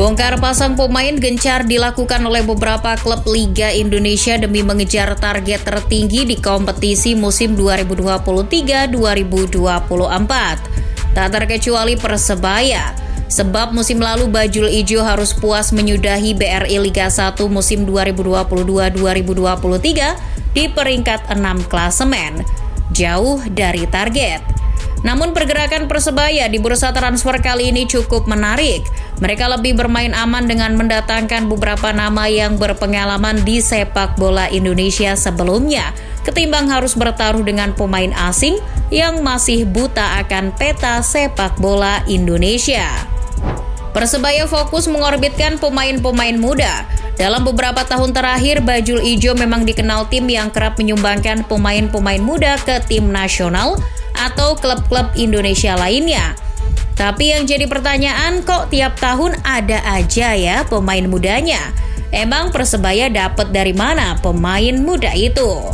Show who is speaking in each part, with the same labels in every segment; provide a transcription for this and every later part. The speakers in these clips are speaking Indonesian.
Speaker 1: Bongkar pasang pemain gencar dilakukan oleh beberapa klub Liga Indonesia demi mengejar target tertinggi di kompetisi musim 2023-2024. Tak terkecuali Persebaya, sebab musim lalu Bajul Ijo harus puas menyudahi BRI Liga 1 musim 2022-2023 di peringkat 6 klasemen, jauh dari target. Namun pergerakan Persebaya di bursa transfer kali ini cukup menarik. Mereka lebih bermain aman dengan mendatangkan beberapa nama yang berpengalaman di sepak bola Indonesia sebelumnya, ketimbang harus bertaruh dengan pemain asing yang masih buta akan peta sepak bola Indonesia. Persebaya fokus mengorbitkan pemain-pemain muda. Dalam beberapa tahun terakhir, Bajul Ijo memang dikenal tim yang kerap menyumbangkan pemain-pemain muda ke tim nasional atau klub-klub Indonesia lainnya. Tapi yang jadi pertanyaan, kok tiap tahun ada aja ya pemain mudanya? Emang Persebaya dapat dari mana pemain muda itu?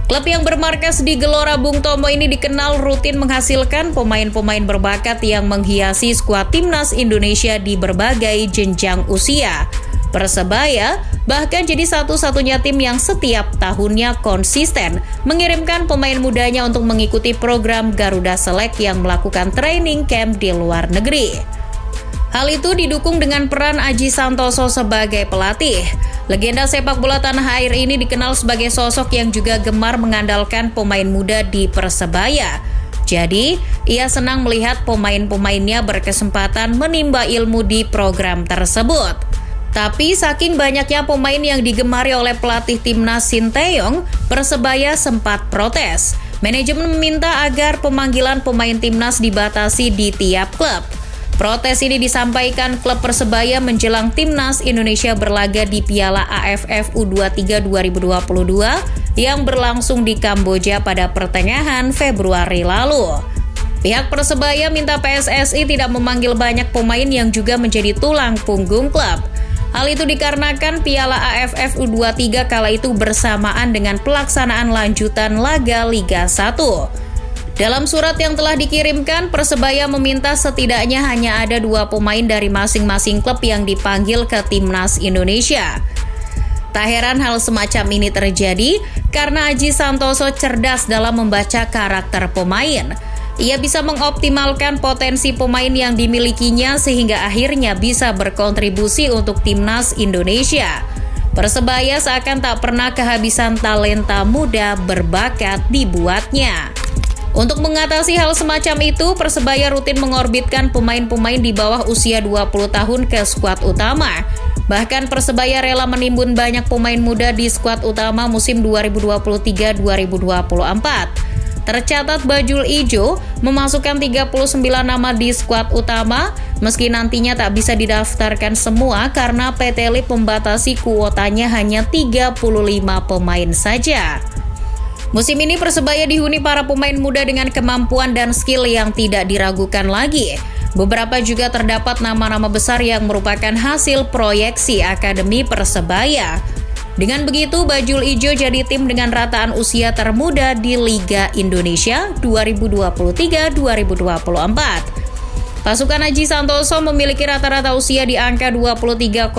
Speaker 1: Klub yang bermarkas di Gelora Bung Tomo ini dikenal rutin menghasilkan pemain-pemain berbakat yang menghiasi skuad timnas Indonesia di berbagai jenjang usia. Persebaya bahkan jadi satu-satunya tim yang setiap tahunnya konsisten mengirimkan pemain mudanya untuk mengikuti program Garuda Select yang melakukan training camp di luar negeri. Hal itu didukung dengan peran Aji Santoso sebagai pelatih. Legenda sepak bola tanah air ini dikenal sebagai sosok yang juga gemar mengandalkan pemain muda di Persebaya. Jadi, ia senang melihat pemain-pemainnya berkesempatan menimba ilmu di program tersebut. Tapi saking banyaknya pemain yang digemari oleh pelatih timnas Sinteyong, Persebaya sempat protes. Manajemen meminta agar pemanggilan pemain timnas dibatasi di tiap klub. Protes ini disampaikan klub Persebaya menjelang timnas Indonesia berlaga di Piala AFF U23 2022 yang berlangsung di Kamboja pada pertengahan Februari lalu. Pihak Persebaya minta PSSI tidak memanggil banyak pemain yang juga menjadi tulang punggung klub. Hal itu dikarenakan Piala AFF U23 kala itu bersamaan dengan pelaksanaan lanjutan laga Liga 1. Dalam surat yang telah dikirimkan, Persebaya meminta setidaknya hanya ada 2 pemain dari masing-masing klub yang dipanggil ke timnas Indonesia. Tak heran hal semacam ini terjadi karena Aji Santoso cerdas dalam membaca karakter pemain. Ia bisa mengoptimalkan potensi pemain yang dimilikinya sehingga akhirnya bisa berkontribusi untuk timnas Indonesia. Persebaya seakan tak pernah kehabisan talenta muda berbakat dibuatnya. Untuk mengatasi hal semacam itu, Persebaya rutin mengorbitkan pemain-pemain di bawah usia 20 tahun ke skuad utama. Bahkan Persebaya rela menimbun banyak pemain muda di skuad utama musim 2023-2024. Tercatat Bajul Ijo memasukkan 39 nama di skuad utama, meski nantinya tak bisa didaftarkan semua karena PT LIP membatasi kuotanya hanya 35 pemain saja. Musim ini Persebaya dihuni para pemain muda dengan kemampuan dan skill yang tidak diragukan lagi. Beberapa juga terdapat nama-nama besar yang merupakan hasil proyeksi Akademi Persebaya. Dengan begitu, Bajul Ijo jadi tim dengan rataan usia termuda di Liga Indonesia 2023-2024. Pasukan Aji Santoso memiliki rata-rata usia di angka 23,3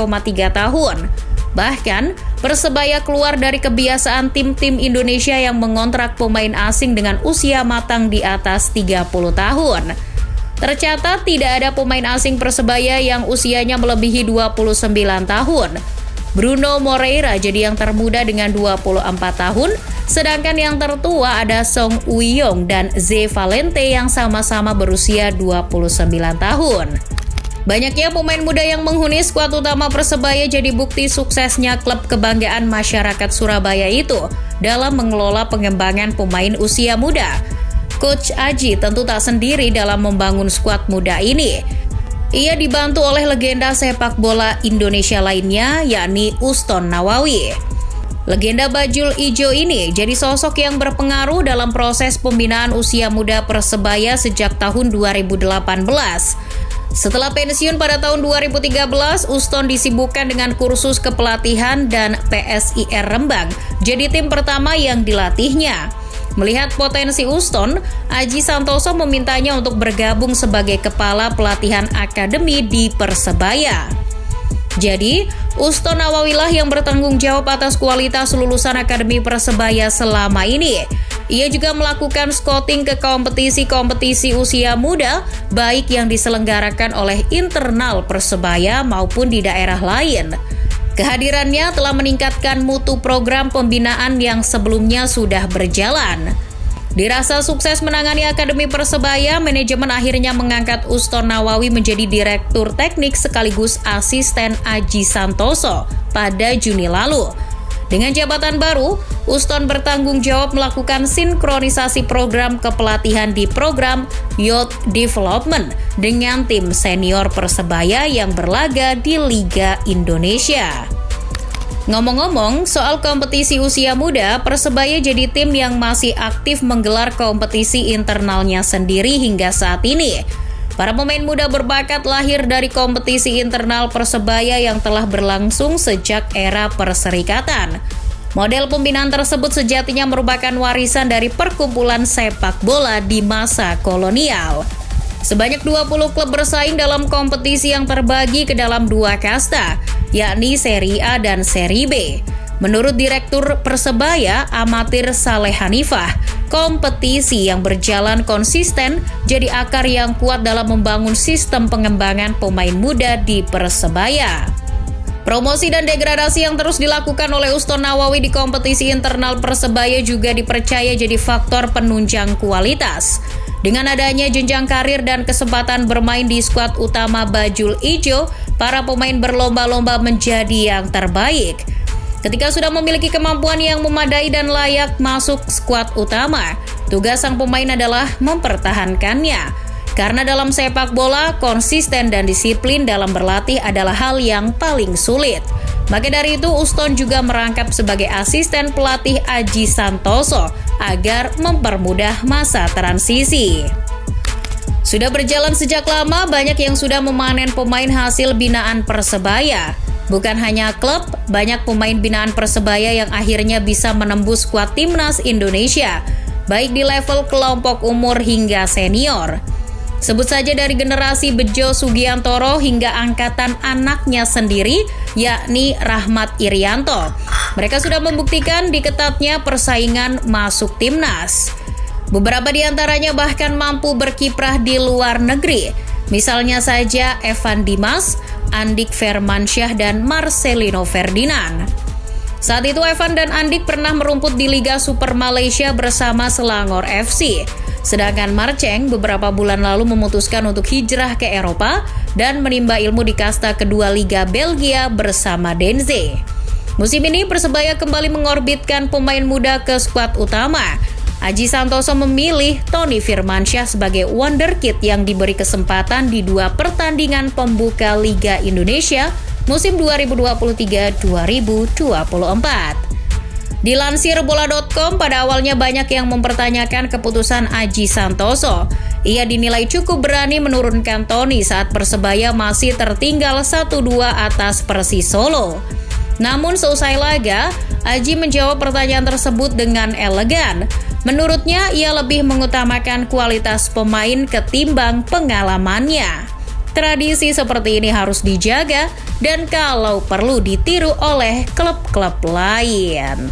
Speaker 1: tahun. Bahkan, Persebaya keluar dari kebiasaan tim-tim Indonesia yang mengontrak pemain asing dengan usia matang di atas 30 tahun. Tercatat tidak ada pemain asing Persebaya yang usianya melebihi 29 tahun. Bruno Moreira jadi yang termuda dengan 24 tahun, sedangkan yang tertua ada Song Uiyong dan Ze Valente yang sama-sama berusia 29 tahun. Banyaknya pemain muda yang menghuni skuad utama Persebaya jadi bukti suksesnya klub kebanggaan masyarakat Surabaya itu dalam mengelola pengembangan pemain usia muda. Coach Aji tentu tak sendiri dalam membangun skuad muda ini. Ia dibantu oleh legenda sepak bola Indonesia lainnya, yakni Uston Nawawi. Legenda Bajul Ijo ini jadi sosok yang berpengaruh dalam proses pembinaan usia muda Persebaya sejak tahun 2018. Setelah pensiun pada tahun 2013, Uston disibukkan dengan kursus kepelatihan dan PSIR Rembang, jadi tim pertama yang dilatihnya. Melihat potensi Uston, Aji Santoso memintanya untuk bergabung sebagai kepala pelatihan akademi di Persebaya. Jadi, Uston Nawawilah yang bertanggung jawab atas kualitas lulusan Akademi Persebaya selama ini. Ia juga melakukan scouting ke kompetisi-kompetisi usia muda, baik yang diselenggarakan oleh internal Persebaya maupun di daerah lain. Kehadirannya telah meningkatkan mutu program pembinaan yang sebelumnya sudah berjalan. Dirasa sukses menangani Akademi Persebaya, manajemen akhirnya mengangkat Uston Nawawi menjadi Direktur Teknik sekaligus asisten Aji Santoso pada Juni lalu. Dengan jabatan baru, Uston bertanggung jawab melakukan sinkronisasi program kepelatihan di program Youth Development dengan tim senior Persebaya yang berlaga di Liga Indonesia. Ngomong-ngomong, soal kompetisi usia muda, Persebaya jadi tim yang masih aktif menggelar kompetisi internalnya sendiri hingga saat ini. Para pemain muda berbakat lahir dari kompetisi internal Persebaya yang telah berlangsung sejak era perserikatan. Model pembinaan tersebut sejatinya merupakan warisan dari perkumpulan sepak bola di masa kolonial. Sebanyak 20 klub bersaing dalam kompetisi yang terbagi ke dalam dua kasta, yakni Seri A dan Seri B. Menurut Direktur Persebaya, Amatir Saleh Hanifah, kompetisi yang berjalan konsisten jadi akar yang kuat dalam membangun sistem pengembangan pemain muda di Persebaya. Promosi dan degradasi yang terus dilakukan oleh Uston Nawawi di kompetisi internal Persebaya juga dipercaya jadi faktor penunjang kualitas. Dengan adanya jenjang karir dan kesempatan bermain di skuad utama Bajul Ijo, para pemain berlomba-lomba menjadi yang terbaik. Ketika sudah memiliki kemampuan yang memadai dan layak masuk skuad utama, tugas sang pemain adalah mempertahankannya. Karena dalam sepak bola, konsisten dan disiplin dalam berlatih adalah hal yang paling sulit. Maka dari itu, Uston juga merangkap sebagai asisten pelatih Aji Santoso agar mempermudah masa transisi. Sudah berjalan sejak lama, banyak yang sudah memanen pemain hasil binaan Persebaya. Bukan hanya klub, banyak pemain binaan Persebaya yang akhirnya bisa menembus skuad timnas Indonesia, baik di level kelompok umur hingga senior. Sebut saja dari generasi Bejo Sugiantoro hingga angkatan anaknya sendiri, yakni Rahmat Irianto. Mereka sudah membuktikan di ketatnya persaingan masuk timnas. Beberapa di antaranya bahkan mampu berkiprah di luar negeri. Misalnya saja Evan Dimas, Andik Firmansyah, dan Marcelino Ferdinand. Saat itu Evan dan Andik pernah merumput di Liga Super Malaysia bersama Selangor FC. Sedangkan Marceng beberapa bulan lalu memutuskan untuk hijrah ke Eropa dan menimba ilmu di kasta kedua Liga Belgia bersama Denze. Musim ini Persebaya kembali mengorbitkan pemain muda ke skuad utama. Aji Santoso memilih Tony Firmansyah sebagai wonderkid yang diberi kesempatan di dua pertandingan pembuka Liga Indonesia musim 2023-2024. Dilansir bola.com, pada awalnya banyak yang mempertanyakan keputusan Aji Santoso. Ia dinilai cukup berani menurunkan Tony saat Persebaya masih tertinggal 1-2 atas Persis Solo. Namun seusai laga, Aji menjawab pertanyaan tersebut dengan elegan. Menurutnya, ia lebih mengutamakan kualitas pemain ketimbang pengalamannya. Tradisi seperti ini harus dijaga dan kalau perlu ditiru oleh klub-klub lain.